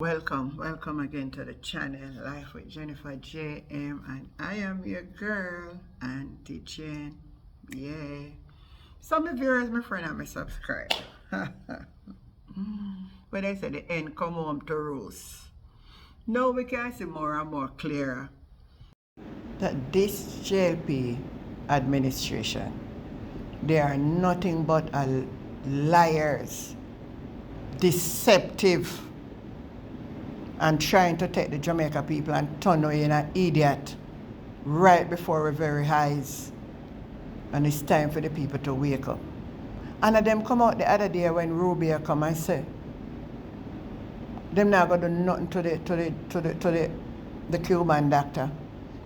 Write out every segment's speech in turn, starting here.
Welcome again to the channel, Life with Jennifer JM, and I am your girl, Auntie Jen. Yeah. Some of viewers, my friend, and me subscribe. But I said the end come home to roost. Now we can see more and more clearer that this JLP administration, they are nothing but liars, deceptive, and trying to take the Jamaica people and turn away in an idiot right before our very eyes. And it's time for the people to wake up. And of them come out the other day when Rubia come and say, them not gonna do nothing to the Cuban doctor.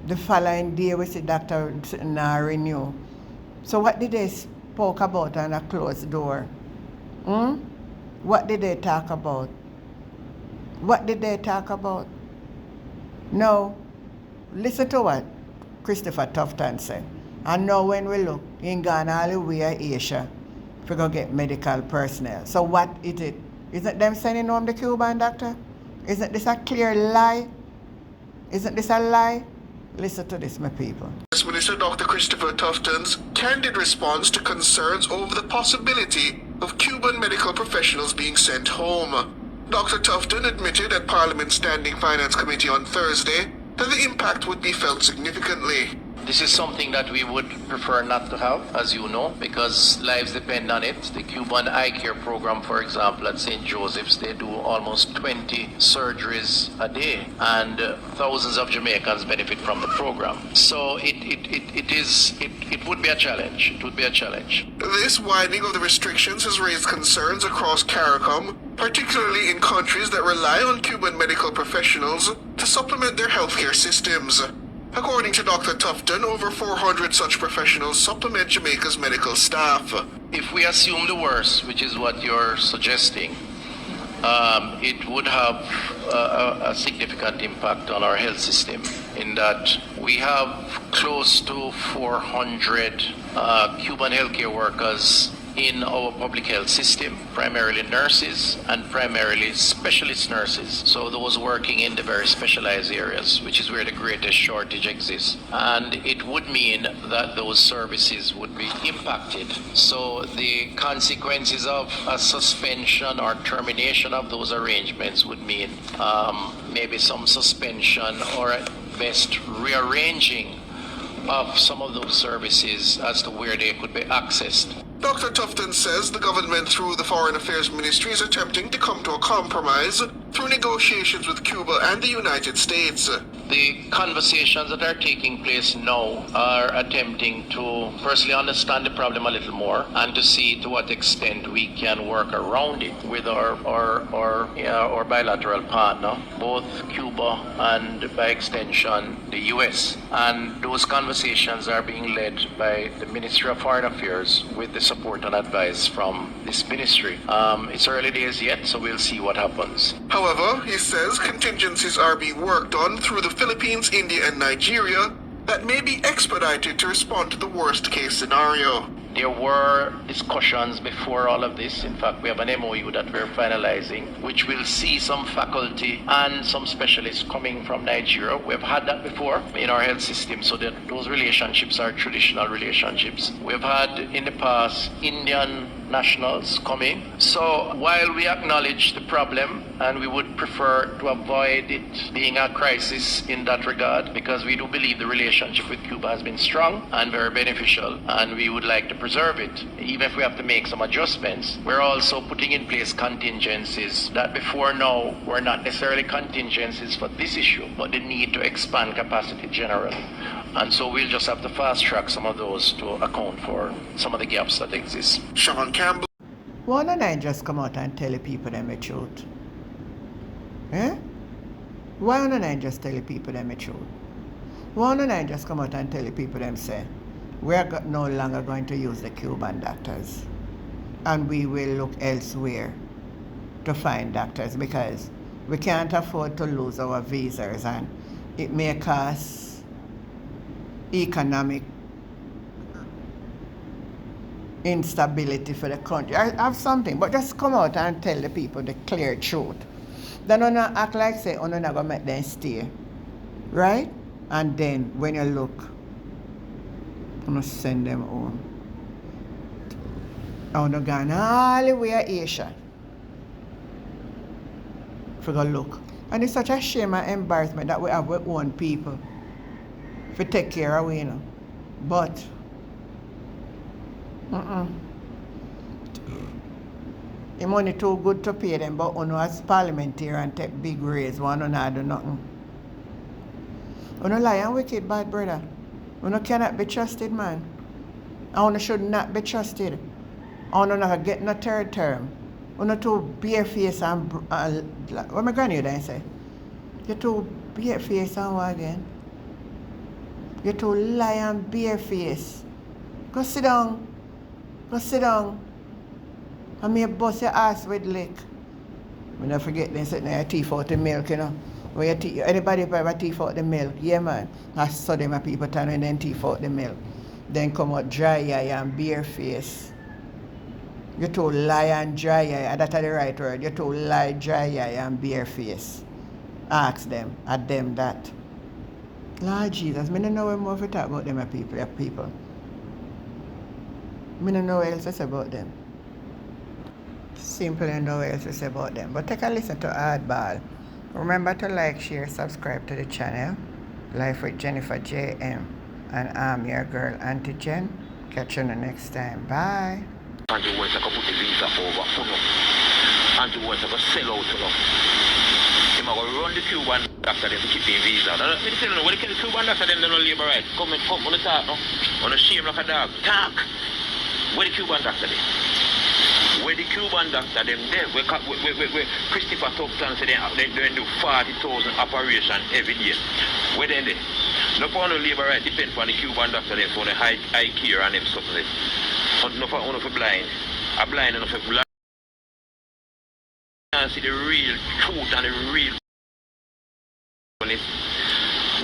The following day we see doctor now renew. So what did they spoke about on a closed door? What did they talk about? What did they talk about? No. Listen to what Christopher Tufton said. And now when we look, in Ghana, all the way to Asia, we go get medical personnel. So what is it? Isn't them sending home the Cuban doctor? Isn't this a clear lie? Isn't this a lie? Listen to this, my people. Minister Dr. Christopher Tufton's candid response to concerns over the possibility of Cuban medical professionals being sent home. Dr. Tufton admitted at Parliament's Standing Finance Committee on Thursday that the impact would be felt significantly. This is something that we would prefer not to have, as you know, because lives depend on it. The Cuban eye care program, for example, at St. Joseph's, they do almost 20 surgeries a day, and thousands of Jamaicans benefit from the program. So it would be a challenge. It would be a challenge. This widening of the restrictions has raised concerns across CARICOM, particularly in countries that rely on Cuban medical professionals to supplement their healthcare systems. According to Dr. Tufton, over 400 such professionals supplement Jamaica's medical staff. If we assume the worst, which is what you're suggesting, it would have a significant impact on our health system in that we have close to 400 Cuban healthcare workers in our public health system, primarily nurses and primarily specialist nurses. So those working in the very specialized areas, which is where the greatest shortage exists. And it would mean that those services would be impacted. So the consequences of a suspension or termination of those arrangements would mean maybe some suspension or at best rearranging of some of those services as to where they could be accessed. Dr. Tufton says the government through the Foreign Affairs Ministry is attempting to come to a compromise through negotiations with Cuba and the United States. The conversations that are taking place now are attempting to firstly understand the problem a little more and to see to what extent we can work around it with our bilateral partner, both Cuba and by extension the US. And those conversations are being led by the Ministry of Foreign Affairs with the support and advice from this ministry. It's early days yet, so we'll see what happens. However, he says contingencies are being worked on through the Philippines, India, and Nigeria that may be expedited to respond to the worst-case scenario. There were discussions before all of this. In fact, we have an MOU that we're finalizing, which will see some faculty and some specialists coming from Nigeria. We've had that before in our health system, so that those relationships are traditional relationships. We've had in the past Indian nationals coming. So while we acknowledge the problem and we would prefer to avoid it being a crisis in that regard, because we do believe the relationship with Cuba has been strong and very beneficial, and we would like to preserve it, even if we have to make some adjustments. We're also putting in place contingencies that before now were not necessarily contingencies for this issue, but the need to expand capacity generally. And so we'll just have to fast track some of those to account for some of the gaps that exist. Sean Campbell. Why don't I just come out and tell the people them the truth? Eh? Why don't I just tell the people them the truth? Why don't I just come out and tell the people them say, we're no longer going to use the Cuban doctors and we will look elsewhere to find doctors because we can't afford to lose our visas and it may cause economic instability for the country. I have something, but just come out and tell the people the clear truth. Then you not act like say, you not gonna make them stay. Right? And then when you look, you send them home. And you gone all the way to Asia. For go look. And it's such a shame and embarrassment that we have our own people to take care of we, you know. But the money too good to pay them, but uno as parliamentarian take big raise, one not do nothing. Uno lie and wicked bad brother. Uno cannot be trusted, man. And uno should not be trusted. And uno not get no third term. Uno too barefaced and what my granny then say? You too barefaced and what again? You too lie and barefaced. Go sit down. Go sit down. And me bust your ass with lick. I don't forget them sitting there teeth out the milk, you know. Where anybody ever teeth out the milk? Yeah, man. I saw them people turning them teeth out the milk. Then come out dry eye and bare face. You too lie and dry eye. That's the right word. You too lie, dry eye and bare face. Ask them. At them that. Lord Jesus, I don't know what more to talk about them people. I don't know what else to say about them. Simply know what else to say about them. But take a listen to Hardball. Remember to like, share, subscribe to the channel. Life with Jennifer JM. And I'm your girl, Auntie Jen. Catch you next time. Bye. Andrew West, I can put the visa over. Andrew West, I can sell out. Him I go run the Cuban doctor them to keep the visa. Now, me tell you, when the Cuban doctor them, they don't labor right. Come on the talk, no? On the shame like a dog. Talk. Where the Cuban doctor them? Where the Cuban doctor them there? Where Christopher Tufton said they do 40,000 operations every day. Where they there? No for no labor right depend on the Cuban doctor them for the high care and them stuff there. No for blind. A blind enough for blind. And see the real truth and the real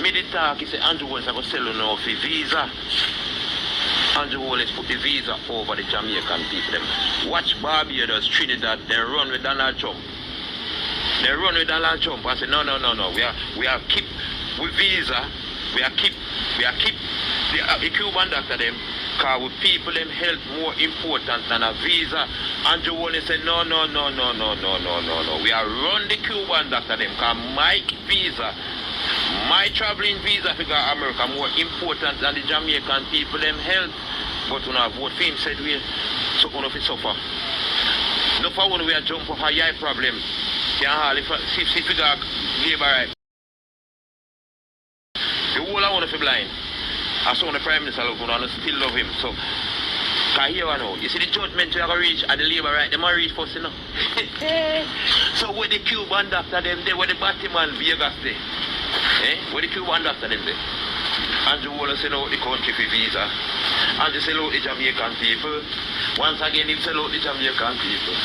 me the talk is Andrew Wallace I go sell you now for visa. Andrew Wallace put the visa over the Jamaican people them. Watch Barbados, Trinidad, they run with Donald Trump. They run with Donald Trump and say no. We are keep with visa, we are keep the Cuban doctor them. Because with people them health more important than a visa. Andrew Wallace said no. We are run the Cuban doctor them because my visa, my traveling visa figure America more important than the Jamaican people them health. But when I vote for him said we so gonna suffer. No for when we are jump off a high problem. Can't hardly see figure labor right. The whole I want to be blind. I saw the Prime Minister look and I still love him. So, because here I know, you see the judgment you have to reach at the labor right, they might reach first, you know. So where the Cuban doctor them there, where the Batman Vegas there, where the Cuban doctor them there. Andrew Wallace sell out the country for visa. And they sell out the Jamaican people. Once again, he sell out the Jamaican people.